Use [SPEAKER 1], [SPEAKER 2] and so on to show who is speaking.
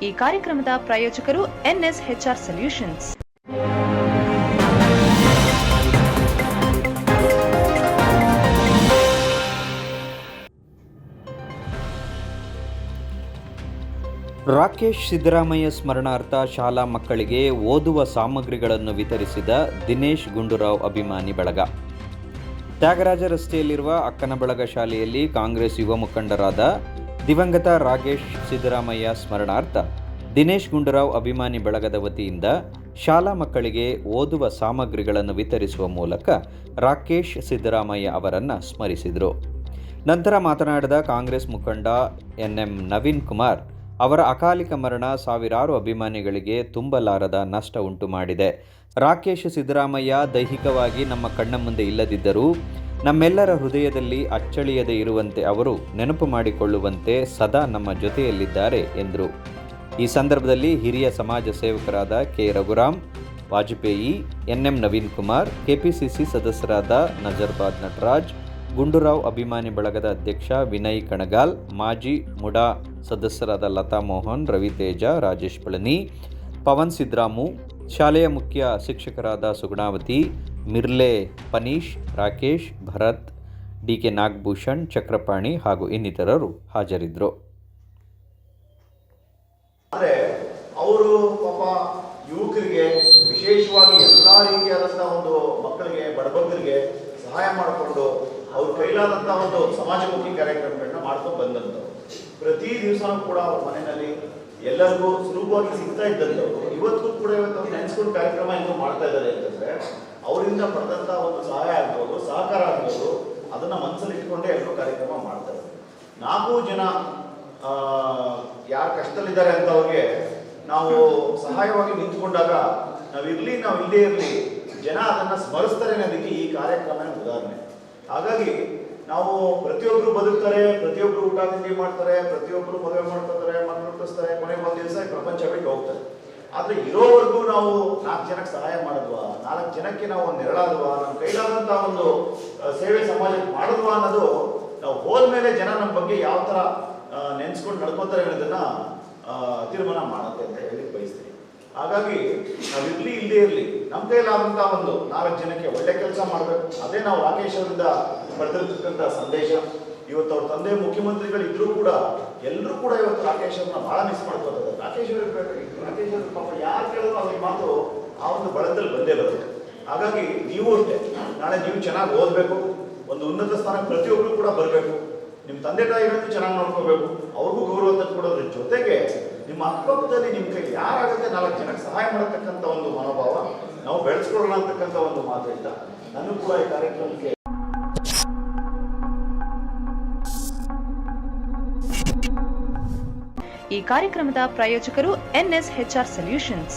[SPEAKER 1] ಈ ಕಾರ್ಯಕ್ರಮದ ಪ್ರಾಯೋಜಕರು NSHR ಸೊಲ್ಯೂಷನ್ಸ್.
[SPEAKER 2] ರಾಕೇಶ್ ಸಿದ್ದರಾಮಯ್ಯ ಸ್ಮರಣಾರ್ಥ ಶಾಲಾ ಮಕ್ಕಳಿಗೆ ಓದುವ ಸಾಮಗ್ರಿಗಳನ್ನು ವಿತರಿಸಿದ ದಿನೇಶ್ ಗುಂಡೂರಾವ್ ಅಭಿಮಾನಿ ಬಳಗ. ತ್ಯಾಗರಾಜ ರಸ್ತೆಯಲ್ಲಿರುವ ಅಕ್ಕನಬಳಗ ಶಾಲೆಯಲ್ಲಿ ಕಾಂಗ್ರೆಸ್ ಯುವ ಮುಖಂಡರಾದ ದಿವಂಗತ ರಾಕೇಶ್ ಸಿದ್ದರಾಮಯ್ಯ ಸ್ಮರಣಾರ್ಥ ದಿನೇಶ್ ಗುಂಡೂರಾವ್ ಅಭಿಮಾನಿ ಬಳಗದ ವತಿಯಿಂದ ಶಾಲಾ ಮಕ್ಕಳಿಗೆ ಓದುವ ಸಾಮಗ್ರಿಗಳನ್ನು ವಿತರಿಸುವ ಮೂಲಕ ರಾಕೇಶ್ ಸಿದ್ದರಾಮಯ್ಯ ಅವರನ್ನು ಸ್ಮರಿಸಿದರು. ನಂತರ ಮಾತನಾಡಿದ ಕಾಂಗ್ರೆಸ್ ಮುಖಂಡ NM ನವೀನ್ ಕುಮಾರ್, ಅವರ ಅಕಾಲಿಕ ಮರಣ ಸಾವಿರಾರು ಅಭಿಮಾನಿಗಳಿಗೆ ತುಂಬಲಾರದ ನಷ್ಟ ಉಂಟು ಮಾಡಿದೆ. ರಾಕೇಶ್ ಸಿದ್ದರಾಮಯ್ಯ ದೈಹಿಕವಾಗಿ ನಮ್ಮ ಕಣ್ಣ ಮುಂದೆ ಇಲ್ಲದಿದ್ದರೂ ನಮ್ಮೆಲ್ಲರ ಹೃದಯದಲ್ಲಿ ಅಚ್ಚಳಿಯದೆ ಇರುವಂತೆ ಅವರು ನೆನಪು ಮಾಡಿಕೊಳ್ಳುವಂತೆ ಸದಾ ನಮ್ಮ ಜೊತೆಯಲ್ಲಿದ್ದಾರೆ ಎಂದರು. ಈ ಸಂದರ್ಭದಲ್ಲಿ ಹಿರಿಯ ಸಮಾಜ ಸೇವಕರಾದ K. Raghuram, Vajpayee, NM Naveen Kumar, KPCC ಸದಸ್ಯರಾದ ನಜರ್ಬಾದ್ ನಟರಾಜ್, ಗುಂಡೂರಾವ್ ಅಭಿಮಾನಿ ಬಳಗದ ಅಧ್ಯಕ್ಷ ವಿನಯ್ ಕಣಗಾಲ್, ಮಾಜಿ ಮುಡಾ ಸದಸ್ಯರಾದ ಲತಾ ಮೋಹನ್, ರವಿತೇಜ, ರಾಜೇಶ್ ಪಳನಿ, ಪವನ್ ಸಿದ್ರಾಮು, ಶಾಲೆಯ ಮುಖ್ಯ ಶಿಕ್ಷಕರಾದ ಸುಗುಣಾವತಿ, ಮಿರ್ಲೆ ಪನೀಶ್, ರಾಕೇಶ್, ಭರತ್, DK ನಾಗಭೂಷಣ್, ಚಕ್ರಪಾಣಿ ಹಾಗೂ ಇನ್ನಿತರರು ಹಾಜರಿದ್ದರು.
[SPEAKER 3] ಅವರು ಪಾಪ ಯುವಕರಿಗೆ ವಿಶೇಷವಾಗಿ ಎಲ್ಲ ರೀತಿಯಾದಂಥ ಒಂದು ಮಕ್ಕಳಿಗೆ, ಬಡಬಗ್ಗರಿಗೆ ಸಹಾಯ ಮಾಡಿಕೊಂಡು ಅವ್ರ ಕೈಲಾದಂಥ ಒಂದು ಸಮಾಜಮುಖಿ ಕಾರ್ಯಕ್ರಮಗಳನ್ನ ಮಾಡ್ಕೊಂಡು ಬಂದಂಥವ್ರು. ಪ್ರತಿ ದಿವಸನೂ ಕೂಡ ಅವ್ರ ಮನೆಯಲ್ಲಿ ಎಲ್ಲರಿಗೂ ಸುಲಭವಾಗಿ ಸಿಗ್ತಾ ಇದ್ದಂಥವ್ರು ಇವತ್ತು ಕೂಡ ಅವ್ರು ನೆನೆಸ್ಕೊಂಡು ಕಾರ್ಯಕ್ರಮ ಇನ್ನೂ ಮಾಡ್ತಾ ಇದ್ದಾರೆ ಅಂತಂದರೆ ಅವರಿಂದ ಪಡೆದಂಥ ಒಂದು ಸಹಾಯ ಆಗ್ಬೋದು, ಸಹಕಾರ ಆಗ್ಬೋದು, ಅದನ್ನು ಮನಸ್ಸಲ್ಲಿ ಇಟ್ಕೊಂಡೇ ಎಲ್ಲರೂ ಕಾರ್ಯಕ್ರಮ ಮಾಡ್ತಾರೆ. 4 ಜನ ಯಾರು ಕಷ್ಟದಲ್ಲಿದ್ದಾರೆ ಅಂತ ಅವ್ರಿಗೆ ನಾವು ಸಹಾಯವಾಗಿ ನಿಂತ್ಕೊಂಡಾಗ ನಾವು ಇಲ್ಲದೇ ಇರಲಿ ಜನ ಅದನ್ನು ಸ್ಮರಿಸ್ತಾರೆ ಅನ್ನೋದಕ್ಕೆ ಈ ಕಾರ್ಯಕ್ರಮನೇ ಉದಾಹರಣೆ. ಹಾಗಾಗಿ ನಾವು ಪ್ರತಿಯೊಬ್ಬರು ಬದುಕ್ತಾರೆ, ಪ್ರತಿಯೊಬ್ಬರು ಊಟ ತಿಂಡಿ ಮಾಡ್ತಾರೆ, ಪ್ರತಿಯೊಬ್ಬರು ಮದುವೆ ಮಾಡ್ಕೊತಾರೆ, ಮಕ್ಕಳು ಹುಟ್ಟಿಸ್ತಾರೆ, ಕೊನೆಗೆ ಒಂದು ದಿವಸ ಪ್ರಪಂಚ ಬಿಟ್ಟು ಹೋಗ್ತಾರೆ. ಆದರೆ ಇರೋವರೆಗೂ ನಾವು 4 ಜನಕ್ಕೆ ಸಹಾಯ ಮಾಡಿದ್ವಾ, 4 ಜನಕ್ಕೆ ನಾವು ಒಂದು ನೆರಳಾದ್ವಾ, ನಮ್ಮ ಕೈಲಾದಂಥ ಒಂದು ಸೇವೆ ಸಮಾಜಕ್ಕೆ ಮಾಡಿದ್ವಾ ಅನ್ನೋದು ನಾವು ಹೋದ್ಮೇಲೆ ಜನ ನಮ್ಮ ಬಗ್ಗೆ ಯಾವ ಥರ ನೆನೆಸ್ಕೊಂಡು ನಡ್ಕೊತಾರೆ ಅನ್ನೋದನ್ನ ತೀರ್ಮಾನ ಮಾಡುತ್ತೆ ಅಂತ ಹೇಳಿ ಬಯಸ್ತೀನಿ. ಹಾಗಾಗಿ ನಾವು ಇಲ್ಲದೇ ಇರಲಿ ನಮ್ಮ ಕೈಲಾದಂಥ ಒಂದು 4 ಜನಕ್ಕೆ ಒಳ್ಳೆ ಕೆಲಸ ಮಾಡಬೇಕು. ಅದೇ ನಾವು ರಾಕೇಶ್ ಅವರಿಂದ ಪಡೆದಿರ್ತಕ್ಕಂಥ ಸಂದೇಶ. ಇವತ್ತು ಅವ್ರ ತಂದೆ ಮುಖ್ಯಮಂತ್ರಿಗಳಿದ್ರೂ ಕೂಡ ಎಲ್ಲರೂ ಕೂಡ ಇವತ್ತು ರಾಕೇಶ್ ಅವ್ರನ್ನ ಭಾಳ ಮಿಸ್ ಮಾಡ್ಕೊತಾರೆ. ರಾಕೇಶ್ ಅವ್ರ ಪಾಪ ಯಾರು ಕೇಳಿದ್ರು ಅವ್ರಿಗೆ ಮಾತು ಆ ಒಂದು ಬಳಗದಲ್ಲಿ ಬಂದೇ ಬರುತ್ತೆ. ಹಾಗಾಗಿ ನೀವು ಅಷ್ಟೇ ನಾಳೆ ನೀವು ಚೆನ್ನಾಗಿ ಓದಬೇಕು, ಒಂದು ಉನ್ನತ ಸ್ಥಾನಕ್ಕೆ ಪ್ರತಿಯೊಬ್ಬರು ಕೂಡ ಬರಬೇಕು, ನಿಮ್ಮ ತಂದೆ ತಾಯಿಗಳನ್ನು ಚೆನ್ನಾಗಿ ನೋಡ್ಕೋಬೇಕು, ಅವ್ರಿಗೂ ಗೌರವ ತಂದುಕೊಡೋದ್ರ ಜೊತೆಗೆ ನಿಮ್ಮ ಅಕ್ಕಪಕ್ಕದಲ್ಲಿ ನಿಮ್ಮ ಕೈ ಯಾರಾಗುತ್ತೆ 4 ಜನಕ್ಕೆ ಸಹಾಯ ಮಾಡತಕ್ಕಂಥ ಒಂದು ಮನೋಭಾವ ನಾವು ಬೆಳೆಸ್ಕೊಳ್ಳೋಣ ಅಂತಕ್ಕಂಥ ಒಂದು ಮಾತು ಇದ್ದ ನಾನು ಕೂಡ ಈ ಕಾರ್ಯಕ್ರಮಕ್ಕೆ
[SPEAKER 1] ಈ ಕಾರ್ಯಕ್ರಮದ ಪ್ರಾಯೋಜಕರು NSHR ಸೊಲ್ಯೂಷನ್ಸ್.